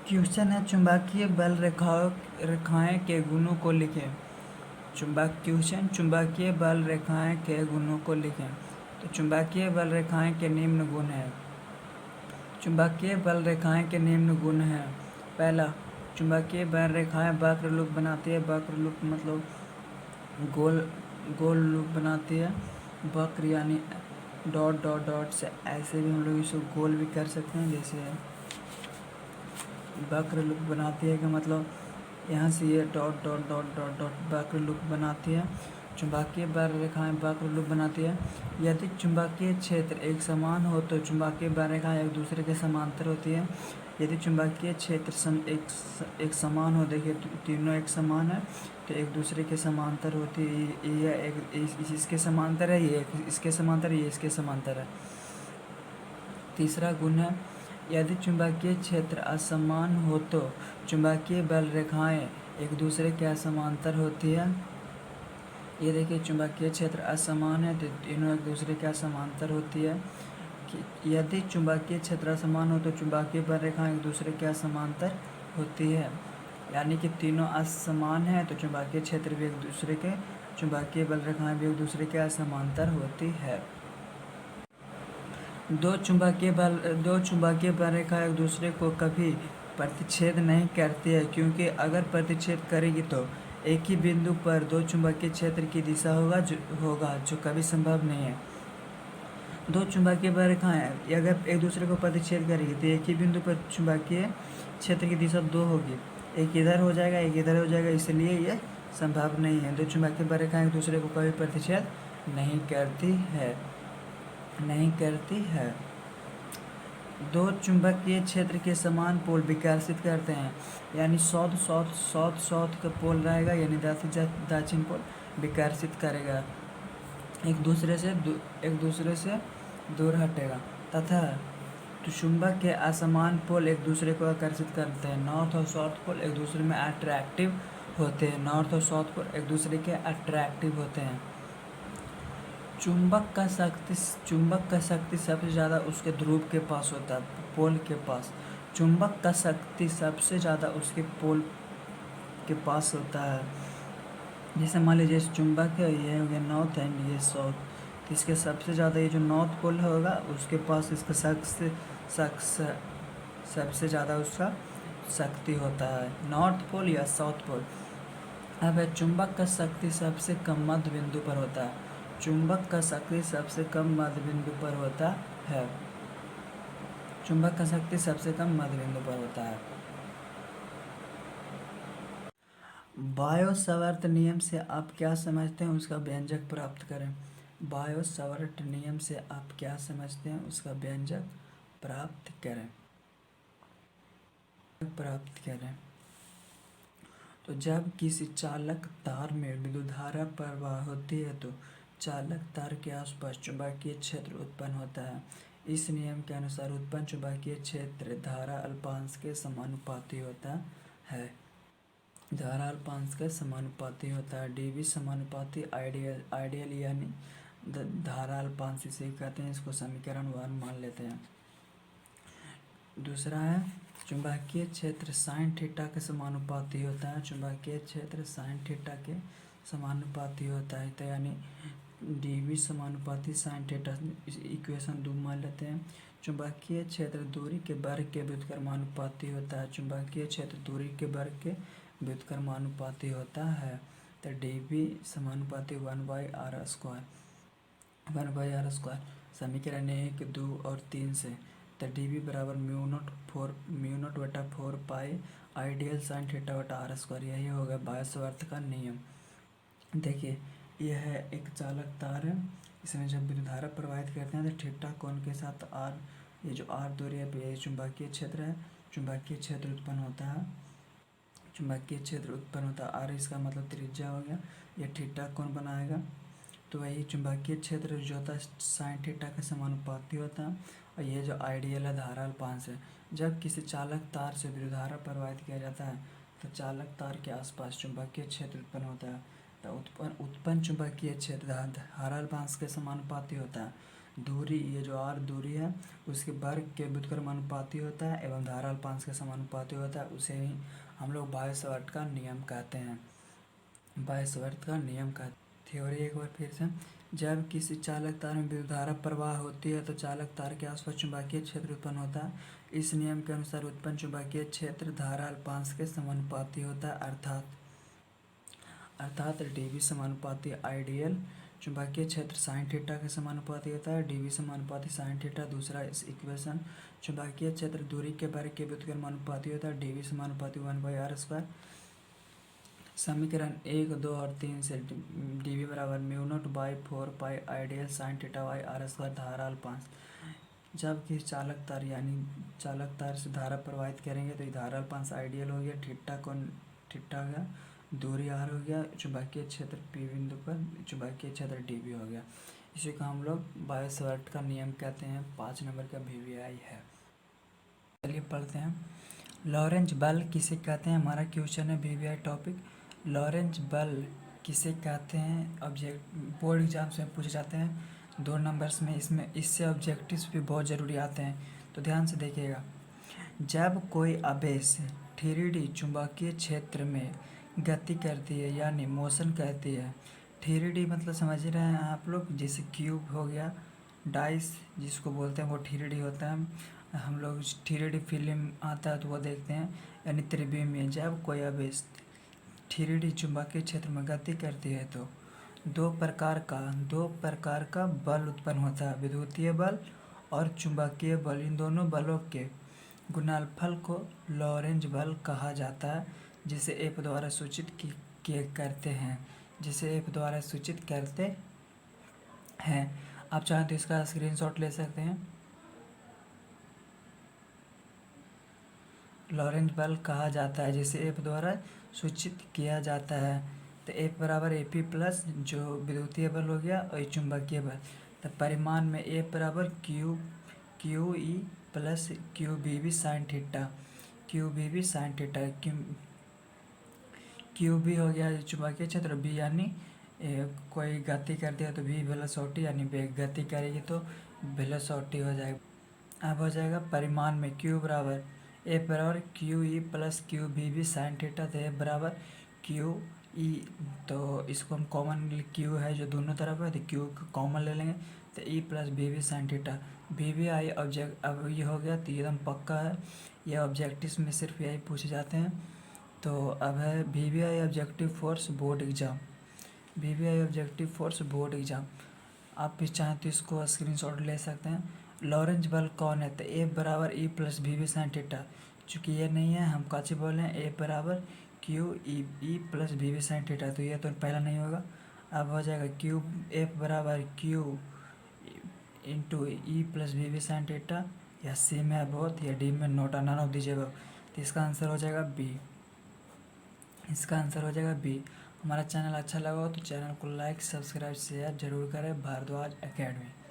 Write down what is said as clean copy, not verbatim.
Question है चुंबकीय बल रेखाएं के गुणों को लिखें। चुंबकीय बल रेखाएं के गुणों को लिखें। तो चुंबकीय बल रेखाएं के निम्न गुण हैं। चुंबकीय बल रेखाएं के निम्न गुण हैं। पहला, चुंबकीय बल रेखाएं वक्र लूप बनाती है। वक्र लूप मतलब गोल लूप बनाती है। वक्र यानी डॉट डॉट डॉट से ऐसे भी हम लोग इसको गोल भी कर सकते हैं। जैसे वक्र लूप बनाती है कि मतलब यहाँ से ये dot dot dot dot dot वक्र लूप बनाती है। चुंबकीय बल रेखाएं वक्र लूप बनाती है। यदि चुंबकीय क्षेत्र एक समान हो तो चुंबकीय बल रेखाएं एक दूसरे के समांतर होती है। यदि चुंबकीय क्षेत्र एक समान हो, देखिए तीनों एक समान है तो एक दूसरे के समांतर होती है। ये एक इसके समांतर है, ये इसके समांतर है, ये इसके समांतर है। तीसरा गुण है, यदि चुंबकीय क्षेत्र असमान हो तो चुंबकीय बल रेखाएं एक दूसरे के समांतर होती है। ये देखिए चुंबकीय क्षेत्र असमान है तो तीनों एक दूसरे के समांतर होती है। यदि चुंबकीय क्षेत्र असमान हो तो चुंबकीय बल रेखाएं एक दूसरे के समांतर होती है। यानी कि तीनों असमान है तो चुंबकीय क्षेत्र भी एक दूसरे के, चुंबकीय बल रेखाएं भी एक दूसरे के समांतर होती है। दो चुंबकीय बल रेखाएं एक दूसरे को कभी प्रतिच्छेद नहीं करती है, क्योंकि अगर प्रतिच्छेद करेगी तो एक ही बिंदु पर दो चुंबकीय क्षेत्र की दिशा होगा जो कभी संभव नहीं है। दो चुंबकीय बल रेखाएं अगर एक दूसरे को प्रतिच्छेद करेगी तो एक ही बिंदु पर चुंबकीय क्षेत्र की दिशा दो होगी, एक इधर हो जाएगा, एक इधर हो जाएगा, इसलिए ये संभव नहीं है। दो चुंबकीय बल रेखाएं एक दूसरे को कभी प्रतिच्छेद नहीं करती है। दो चुंबकीय क्षेत्र के समान पोल विकर्षित करते हैं। यानी साउथ का पोल रहेगा, यानी दक्षिण पोल विकर्षित करेगा, एक दूसरे से दूर हटेगा। तथा तो चुंबक के असमान पोल एक दूसरे को आकर्षित करते हैं। नॉर्थ और साउथ पोल एक दूसरे में अट्रैक्टिव होते हैं। नॉर्थ और साउथ पोल एक दूसरे के अट्रैक्टिव होते हैं। चुंबक का शक्ति सबसे ज़्यादा उसके ध्रुव के पास होता है, पोल के पास। चुंबक का शक्ति सबसे ज़्यादा उसके पोल के पास होता है। जैसे मान लीजिए चुंबक है, ये हो गया नॉर्थ एंड ये साउथ, तो इसके सबसे ज़्यादा ये जो नॉर्थ पोल होगा उसके पास इसका सबसे ज़्यादा उसका शक्ति होता है, नॉर्थ पोल या साउथ पोल। अब चुंबक का शक्ति सबसे कम मध्य बिंदु पर होता है। चुंबक का शक्ति सबसे कम मध्य बिंदु पर होता है। चुंबक का शक्ति सबसे कम मध्य बिंदु पर होता है। बायो-सावर्त नियम से आप क्या समझते हैं उसका व्यंजक प्राप्त करें। बायो-सावर्त नियम से आप क्या समझते हैं उसका व्यंजक प्राप्त करें। तो जब किसी चालक तार में विद्युत धारा प्रवाह होती है तो चालक तार के आसपास चुंबकीय क्षेत्र उत्पन्न होता है। इस नियम के अनुसार उत्पन्न चुंबकीय क्षेत्र धारा अल्पांश के समानुपाती होता है। धारा अल्पांश के समानुपाती होता है। डीवी समानुपाती आइडियल यानी धारा अल्पांश इसे कहते हैं। इसको समीकरण 1 मान लेते हैं। दूसरा है चुंबकीय क्षेत्र साइन थीटा के समानुपाती होता है। चुंबकीय क्षेत्र साइन थीटा के समानुपाती होता है, तो यानी डीवी समानुपाती साइन थीटा, इक्वेशन 2 मान लेते हैं। चुंबकीय क्षेत्र दूरी के वर्ग के व्युत्क्रमानुपाती होता है। चुंबकीय क्षेत्र दूरी के वर्ग के व्युत्क्रमानुपाती होता है, तो डीवी समानुपाती 1/r²। समीकरण 1, 2 और 3 से, तो डीवी बराबर म्यू नॉट बटा 4 पाई आइडियल साइन थीटा बटा r²। यही होगा बायो-सावर्त का नियम। देखिए यह है एक चालक तार है, इसमें जब विद्युत धारा प्रवाहित करते हैं तो थीटा कोण के साथ r, ये जो r दूरी है ये चुंबकीय क्षेत्र है। चुंबकीय क्षेत्र उत्पन्न होता है r, इसका मतलब त्रिज्या हो गया। ये थीटा कोण बनाएगा, तो वही चुंबकीय क्षेत्र जो होता है साइन थीटा के समानुपाती होता है। और ये जो आइडियल है धारा अल्पांश है। जब किसी चालक तार से विद्युत धारा प्रवाहित किया जाता है तो चालक तार के आसपास चुंबकीय क्षेत्र उत्पन्न होता है। तो उत्पन्न चुंबकीय क्षेत्र धारा अल्पांश के समानुपाती होता है। दूरी, ये जो r दूरी है उसके वर्ग के व्युत्क्रमानुपाती होता है एवं धारा अल्पांश के समानुपाती होता है, उसे ही हम लोग बायो-सावर्ट का नियम कहते हैं। बायो-सावर्ट का नियम का थ्योरी एक बार फिर से, जब किसी चालक तार में विद्युत धारा प्रवाह होती है तो चालक तार के आसपास चुंबकीय क्षेत्र उत्पन्न होता है। इस नियम के अनुसार उत्पन्न चुंबकीय क्षेत्र धारा अल्पांश के समानुपाती होता है, अर्थात dV समानुपाती आइडियल चुंबकीय क्षेत्र साइन थीटा के समानुपाती होता है। dV समानुपाती साइन थीटा। दूसरा इस इक्वेशन, चुंबकीय क्षेत्र दूरी के वर्ग के व्युत्क्रमानुपाती होता है। dV समानुपाती 1/r²। समीकरण 1, 2 और 3 से dV बराबर μ0/4 पाई आइडियल साइन थीटा बाई r² धारा अल्पांश। जब कि चालक तार यानी चालक तार से धारा प्रवाहित करेंगे तो ये धारा अल्पांश आइडियल हो गया, थीटा हो गया, दूरी r हो गया, चुंबकीय क्षेत्र P बिंदु पर चुंबकीय क्षेत्र dV हो गया। इसी को हम लोग बायो-सावर्ट का नियम कहते हैं। 5 नंबर का VVI है। चलिए पढ़ते हैं। लॉरेंज बल किसे कहते हैं? हमारा क्वेश्चन है VVI टॉपिक। लॉरेंज बल किसे कहते हैं? बोर्ड एग्जाम से पूछे जाते हैं 2 नंबर्स में। इसमें इससे ऑब्जेक्टिव्स भी बहुत ज़रूरी आते हैं, तो ध्यान से देखिएगा। जब कोई आवेश 3D चुंबकीय क्षेत्र में गति करती है यानी मोशन करती है, 3D मतलब समझ रहे हैं आप लोग, जैसे क्यूब हो गया, डाइस जिसको बोलते हैं वो 3D होता है। हम लोग 3D फिल्म आता है तो वो देखते हैं, यानी त्रिविमीय। जब कोई आवेश 3D चुंबकीय क्षेत्र में गति करती है तो दो प्रकार का बल उत्पन्न होता है, विद्युतीय बल और चुंबकीय बल। इन दोनों बलों के गुणनफल को लॉरेंज बल कहा जाता है, जिसे F द्वारा सूचित करते हैं। आप चाहें तो इसका स्क्रीनशॉट ले सकते हैं। लॉरेंज बल कहा जाता है जिसे F द्वारा सूचित किया जाता है। तो F बराबर AP प्लस जो विद्युतीय बल हो गया और चुंबकीय बल। तो परिमाण में F बराबर QE plus QBB sine theta, QB हो गया चुंबकीय क्षेत्र, B यानी कोई गति करती है तो V वेलोसिटी यानी वेग, गति करेगी तो वेलोसिटी हो जाएगा। अब हो जाएगा परिमाण में Q बराबर F बराबर QE plus QBB sine theta. तो F बराबर QE, तो इसको हम कॉमन, Q है जो दोनों तरफ है तो Q कॉमन ले लेंगे तो E plus BB sine theta. VVI object, अब ये हो गया तो एकदम पक्का है, ये ऑब्जेक्टिव्स में सिर्फ यही पूछे जाते हैं। तो अब है VVI objective force board exam. आप भी चाहें तो इसको स्क्रीनशॉट ले सकते हैं। लॉरेंज बल कौन है? तो F बराबर E plus BB sine theta. चूँकि ये नहीं है, हम काची बोल रहे हैं F बराबर QE plus BB sine theta, तो ये तो पहला नहीं होगा। अब हो जाएगा F बराबर Q into E plus BB sine theta, या C में है बहुत या D में, नोट नन ऑफ दीजिएगा। तो इसका आंसर हो जाएगा B। हमारा चैनल अच्छा लगा हो तो चैनल को लाइक, सब्सक्राइब, शेयर जरूर करें। भारद्वाज एकेडमी।